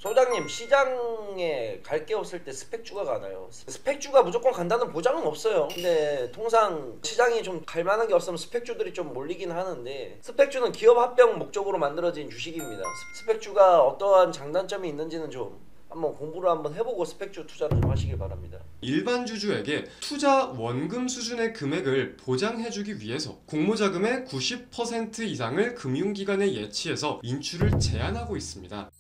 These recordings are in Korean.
소장님, 시장에 갈 게 없을 때 스펙주가 가나요? 스펙주가 무조건 간다는 보장은 없어요. 근데 통상 시장이 좀 갈 만한 게 없으면 스펙주들이 좀 몰리긴 하는데, 스펙주는 기업 합병 목적으로 만들어진 주식입니다. 스펙주가 어떠한 장단점이 있는지는 좀 한번 공부를 한번 해보고 스펙주 투자를 좀 하시길 바랍니다. 일반 주주에게 투자 원금 수준의 금액을 보장해주기 위해서 공모자금의 90% 이상을 금융기관에 예치해서 인출을 제한하고 있습니다.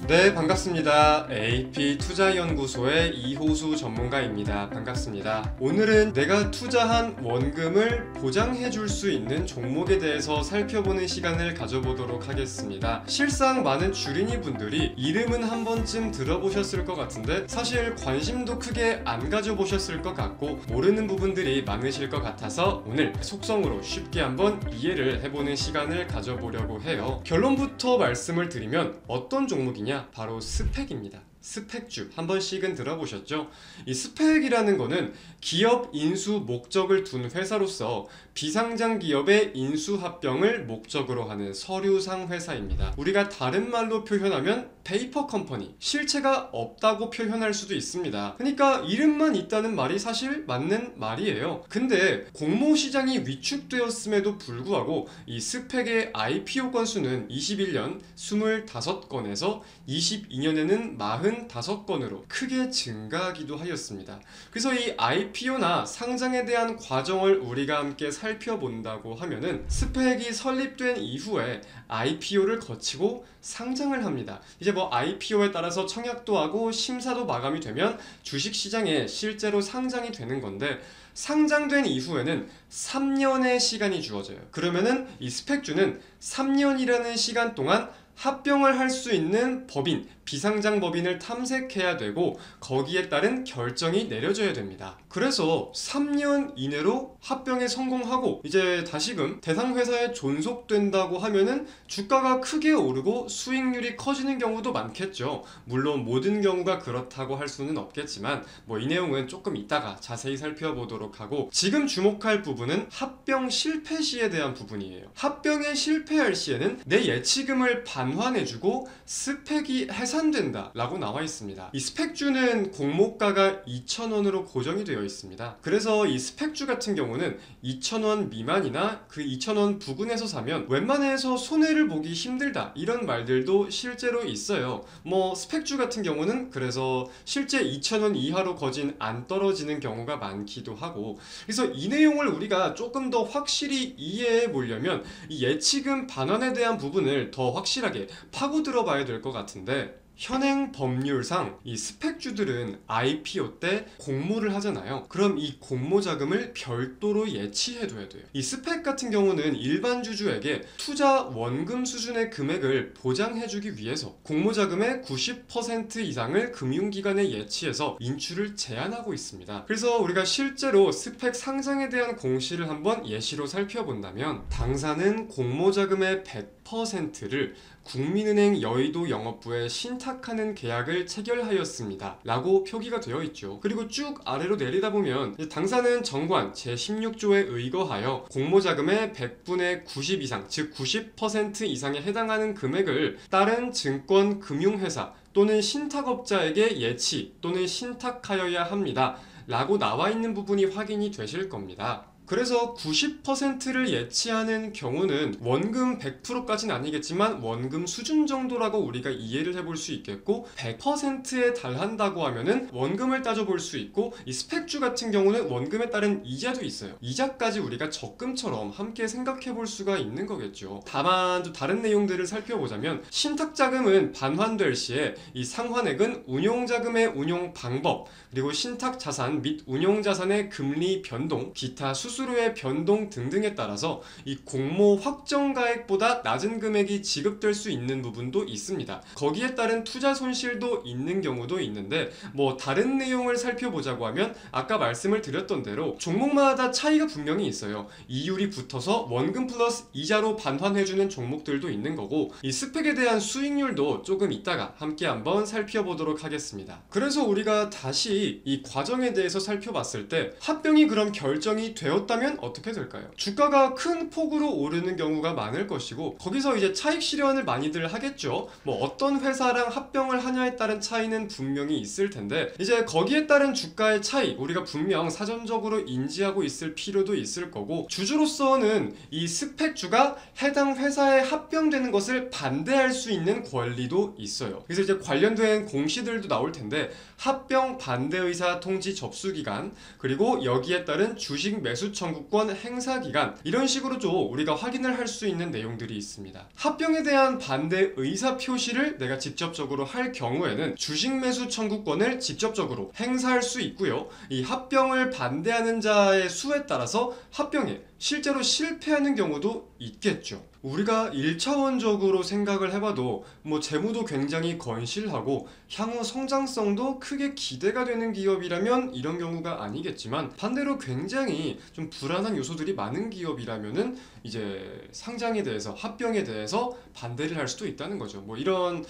네, 반갑습니다. AP투자연구소의 이호수 전문가입니다. 반갑습니다. 오늘은 내가 투자한 원금을 보장해줄 수 있는 종목에 대해서 살펴보는 시간을 가져보도록 하겠습니다. 실상 많은 주린이 분들이 이름은 한 번쯤 들어보셨을 것 같은데 사실 관심도 크게 안 가져보셨을 것 같고 모르는 부분들이 많으실 것 같아서 오늘 속성으로 쉽게 한번 이해를 해보는 시간을 가져보려고 해요. 결론부터 말씀을 드리면 어떤 종목이냐? 바로 스펙입니다. 스펙주 한 번씩은 들어보셨죠? 이 스펙이라는 거는 기업 인수 목적을 둔 회사로서 비상장 기업의 인수 합병을 목적으로 하는 서류상 회사입니다. 우리가 다른 말로 표현하면 페이퍼 컴퍼니, 실체가 없다고 표현할 수도 있습니다. 그러니까 이름만 있다는 말이 사실 맞는 말이에요. 근데 공모시장이 위축되었음에도 불구하고 이 스펙의 IPO 건수는 21년 25건에서 22년에는 45건으로 크게 증가하기도 하였습니다. 그래서 이 IPO나 상장에 대한 과정을 우리가 함께 살펴본다고 하면은 스펙이 설립된 이후에 IPO를 거치고 상장을 합니다. 이제 뭐 IPO에 따라서 청약도 하고 심사도 마감이 되면 주식시장에 실제로 상장이 되는 건데, 상장된 이후에는 3년의 시간이 주어져요. 그러면은 이 스펙주는 3년이라는 시간 동안 합병을 할 수 있는 법인, 비상장 법인을 탐색해야 되고 거기에 따른 결정이 내려져야 됩니다. 그래서 3년 이내로 합병에 성공하고 이제 다시금 대상 회사에 존속된다고 하면은 주가가 크게 오르고 수익률이 커지는 경우도 많겠죠. 물론 모든 경우가 그렇다고 할 수는 없겠지만 뭐 이 내용은 조금 이따가 자세히 살펴보도록 하고, 지금 주목할 부분은 합병 실패 시에 대한 부분이에요. 합병에 실패할 시에는 내 예치금을 반환해주고 스펙이 해산된다 라고 나와 있습니다. 이 스펙주는 공모가가 2,000원으로 고정이 되어 있습니다. 그래서 이 스펙주 같은 경우는 2,000원 미만이나 그 2,000원 부근에서 사면 웬만해서 손해를 보기 힘들다 이런 말들도 실제로 있어요. 뭐 스펙주 같은 경우는 그래서 실제 2,000원 이하로 거진 안 떨어지는 경우가 많기도 하고, 그래서 이 내용을 우리가 조금 더 확실히 이해해 보려면 이 예치금 반환에 대한 부분을 더 확실하게 파고들어 봐야 될 것 같은데, 현행 법률상 이 스펙주들은 IPO 때 공모를 하잖아요. 그럼 이 공모 자금을 별도로 예치해둬야 돼요. 이 스펙 같은 경우는 일반 주주에게 투자 원금 수준의 금액을 보장해주기 위해서 공모 자금의 90% 이상을 금융기관에 예치해서 인출을 제한하고 있습니다. 그래서 우리가 실제로 스펙 상장에 대한 공시를 한번 예시로 살펴본다면, 당사는 공모 자금의 100%를 국민은행 여의도 영업부에 신탁하는 계약을 체결하였습니다 라고 표기가 되어 있죠. 그리고 쭉 아래로 내리다 보면 당사는 정관 제16조에 의거하여 공모자금의 100분의 90 이상, 즉 90% 이상에 해당하는 금액을 다른 증권 금융회사 또는 신탁업자에게 예치 또는 신탁하여야 합니다 라고 나와 있는 부분이 확인이 되실 겁니다. 그래서 90%를 예치하는 경우는 원금 100%까지는 아니겠지만 원금 수준 정도라고 우리가 이해를 해볼 수 있겠고, 100%에 달한다고 하면은 원금을 따져볼 수 있고, 이 스펙주 같은 경우는 원금에 따른 이자도 있어요. 이자까지 우리가 적금처럼 함께 생각해 볼 수가 있는 거겠죠. 다만 또 다른 내용들을 살펴보자면, 신탁자금은 반환될 시에 이 상환액은 운용자금의 운용 방법, 그리고 신탁자산 및 운용자산의 금리 변동, 기타 수수 수수료의 변동 등등에 따라서 이 공모 확정가액보다 낮은 금액이 지급될 수 있는 부분도 있습니다. 거기에 따른 투자 손실도 있는 경우도 있는데 뭐 다른 내용을 살펴보자고 하면 아까 말씀을 드렸던 대로 종목마다 차이가 분명히 있어요. 이율이 붙어서 원금 플러스 이자로 반환해주는 종목들도 있는 거고 이 스펙에 대한 수익률도 조금 이따가 함께 한번 살펴보도록 하겠습니다. 그래서 우리가 다시 이 과정에 대해서 살펴봤을 때 합병이 그럼 결정이 되었다면 어떻게 될까요? 주가가 큰 폭으로 오르는 경우가 많을 것이고 거기서 이제 차익 실현을 많이들 하겠죠. 뭐 어떤 회사랑 합병을 하냐에 따른 차이는 분명히 있을 텐데 이제 거기에 따른 주가의 차이 우리가 분명 사전적으로 인지하고 있을 필요도 있을 거고 주주로서는 이 스펙주가 해당 회사에 합병되는 것을 반대할 수 있는 권리도 있어요. 그래서 이제 관련된 공시들도 나올 텐데 합병 반대 의사 통지 접수 기간 그리고 여기에 따른 주식 매수 청구권 행사 기간 이런 식으로 좀 우리가 확인을 할 수 있는 내용들이 있습니다. 합병에 대한 반대 의사 표시를 내가 직접적으로 할 경우에는 주식 매수 청구권을 직접적으로 행사할 수 있고요. 이 합병을 반대하는 자의 수에 따라서 합병에 실제로 실패하는 경우도 있겠죠. 우리가 1차원적으로 생각을 해봐도 뭐 재무도 굉장히 건실하고 향후 성장성도 크게 기대가 되는 기업이라면 이런 경우가 아니겠지만 반대로 굉장히 좀 불안한 요소들이 많은 기업이라면은 이제 상장에 대해서 합병에 대해서 반대를 할 수도 있다는 거죠. 뭐 이런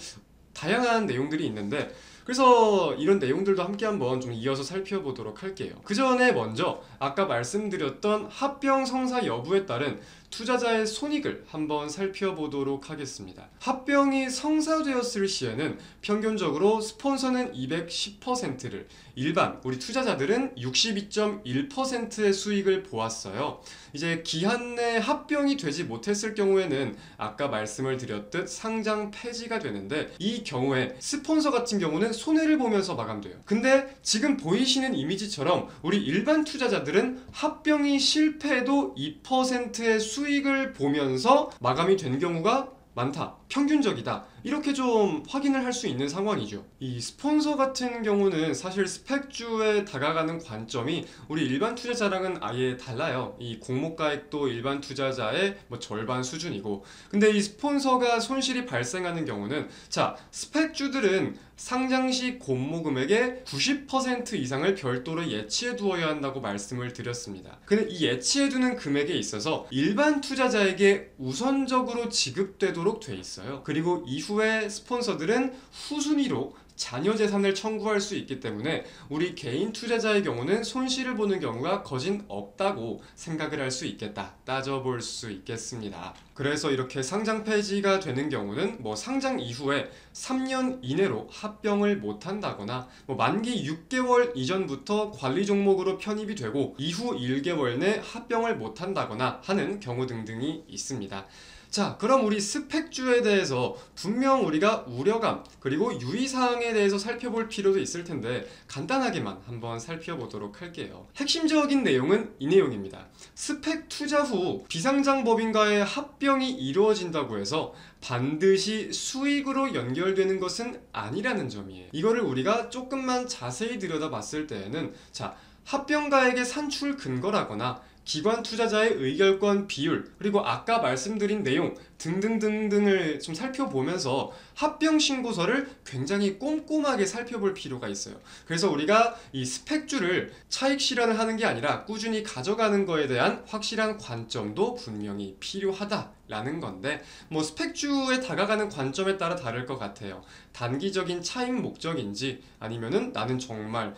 다양한 내용들이 있는데 그래서 이런 내용들도 함께 한번 좀 이어서 살펴보도록 할게요. 그 전에 먼저 아까 말씀드렸던 합병 성사 여부에 따른 투자자의 손익을 한번 살펴보도록 하겠습니다. 합병이 성사되었을 시에는 평균적으로 스폰서는 210%를 일반 우리 투자자들은 62.1%의 수익을 보았어요. 이제 기한 내 합병이 되지 못했을 경우에는 아까 말씀을 드렸듯 상장 폐지가 되는데 이 경우에 스폰서 같은 경우는 손해를 보면서 마감돼요. 근데 지금 보이시는 이미지처럼 우리 일반 투자자들은 합병이 실패해도 2%의 수익을 보면서 마감이 된 경우가 많다, 평균적이다 이렇게 좀 확인을 할 수 있는 상황이죠. 이 스폰서 같은 경우는 사실 스펙주에 다가가는 관점이 우리 일반 투자자랑은 아예 달라요. 이 공모가액도 일반 투자자의 뭐 절반 수준이고 근데 이 스폰서가 손실이 발생하는 경우는 자 스펙주들은 상장시 공모금액의 90% 이상을 별도로 예치해 두어야 한다고 말씀을 드렸습니다. 근데 이 예치해 두는 금액에 있어서 일반 투자자에게 우선적으로 지급되도록 돼 있어요. 그리고 이후에 스폰서들은 후순위로 자녀 재산을 청구할 수 있기 때문에 우리 개인 투자자의 경우는 손실을 보는 경우가 거진 없다고 생각을 할 수 있겠다, 따져볼 수 있겠습니다. 그래서 이렇게 상장 폐지가 되는 경우는 뭐 상장 이후에 3년 이내로 합병을 못한다거나 뭐 만기 6개월 이전부터 관리 종목으로 편입이 되고 이후 1개월 내 합병을 못한다거나 하는 경우 등등이 있습니다. 자, 그럼 우리 스펙주에 대해서 분명 우리가 우려감 그리고 유의사항에 대해서 살펴볼 필요도 있을 텐데 간단하게만 한번 살펴보도록 할게요. 핵심적인 내용은 이 내용입니다. 스펙 투자 후 비상장 법인과의 합병이 이루어진다고 해서 반드시 수익으로 연결되는 것은 아니라는 점이에요. 이거를 우리가 조금만 자세히 들여다봤을 때에는 자, 합병가액의 산출 근거라거나 기관 투자자의 의결권 비율 그리고 아까 말씀드린 내용 등등등등을 좀 살펴보면서 합병 신고서를 굉장히 꼼꼼하게 살펴볼 필요가 있어요. 그래서 우리가 이 스펙주를 차익 실현을 하는 게 아니라 꾸준히 가져가는 거에 대한 확실한 관점도 분명히 필요하다라는 건데 뭐 스펙주에 다가가는 관점에 따라 다를 것 같아요. 단기적인 차익 목적인지 아니면은 나는 정말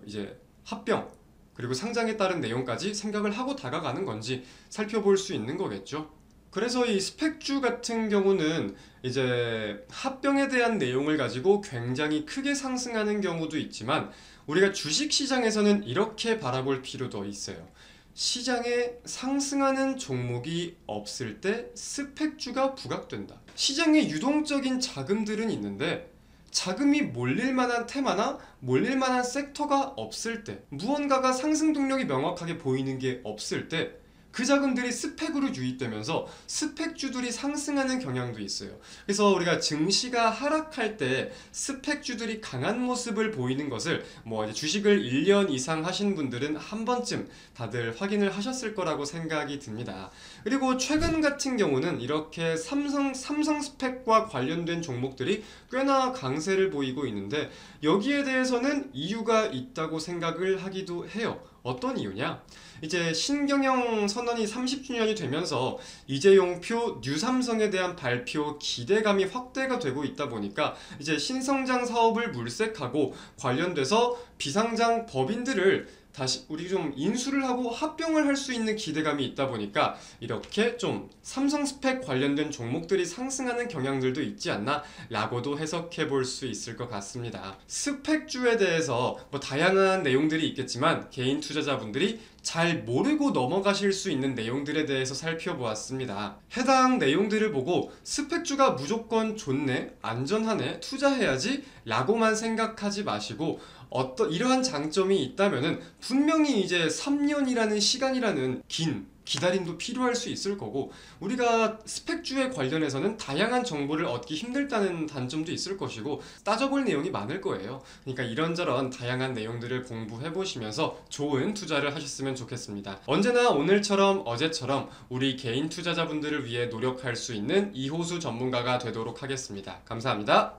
이제 합병 그리고 상장에 따른 내용까지 생각을 하고 다가가는 건지 살펴볼 수 있는 거겠죠. 그래서 이 스펙주 같은 경우는 이제 합병에 대한 내용을 가지고 굉장히 크게 상승하는 경우도 있지만 우리가 주식시장에서는 이렇게 바라볼 필요도 있어요. 시장에 상승하는 종목이 없을 때 스펙주가 부각된다. 시장에 유동적인 자금들은 있는데 자금이 몰릴 만한 테마나 몰릴 만한 섹터가 없을 때 무언가가 상승 동력이 명확하게 보이는 게 없을 때 그 자금들이 스펙으로 유입되면서 스펙주들이 상승하는 경향도 있어요. 그래서 우리가 증시가 하락할 때 스펙주들이 강한 모습을 보이는 것을 뭐 이제 주식을 1년 이상 하신 분들은 한 번쯤 다들 확인을 하셨을 거라고 생각이 듭니다. 그리고 최근 같은 경우는 이렇게 삼성 스펙과 관련된 종목들이 꽤나 강세를 보이고 있는데, 여기에 대해서는 이유가 있다고 생각을 하기도 해요. 어떤 이유냐? 이제 신경영 선언이 30주년이 되면서 이재용표, 뉴삼성에 대한 발표 기대감이 확대가 되고 있다 보니까 이제 신성장 사업을 물색하고 관련돼서 비상장 법인들을 다시 우리 좀 인수를 하고 합병을 할 수 있는 기대감이 있다 보니까 이렇게 좀 삼성 스펙 관련된 종목들이 상승하는 경향들도 있지 않나 라고도 해석해 볼 수 있을 것 같습니다. 스펙주에 대해서 뭐 다양한 내용들이 있겠지만 개인 투자자분들이 잘 모르고 넘어가실 수 있는 내용들에 대해서 살펴보았습니다. 해당 내용들을 보고 스펙주가 무조건 좋네, 안전하네, 투자해야지 라고만 생각하지 마시고 이러한 장점이 있다면은 분명히 이제 3년이라는 시간이라는 긴 기다림도 필요할 수 있을 거고, 우리가 스펙주에 관련해서는 다양한 정보를 얻기 힘들다는 단점도 있을 것이고 따져볼 내용이 많을 거예요. 그러니까 이런저런 다양한 내용들을 공부해 보시면서 좋은 투자를 하셨으면 좋겠습니다. 언제나 오늘처럼 어제처럼 우리 개인 투자자분들을 위해 노력할 수 있는 이호수 전문가가 되도록 하겠습니다. 감사합니다.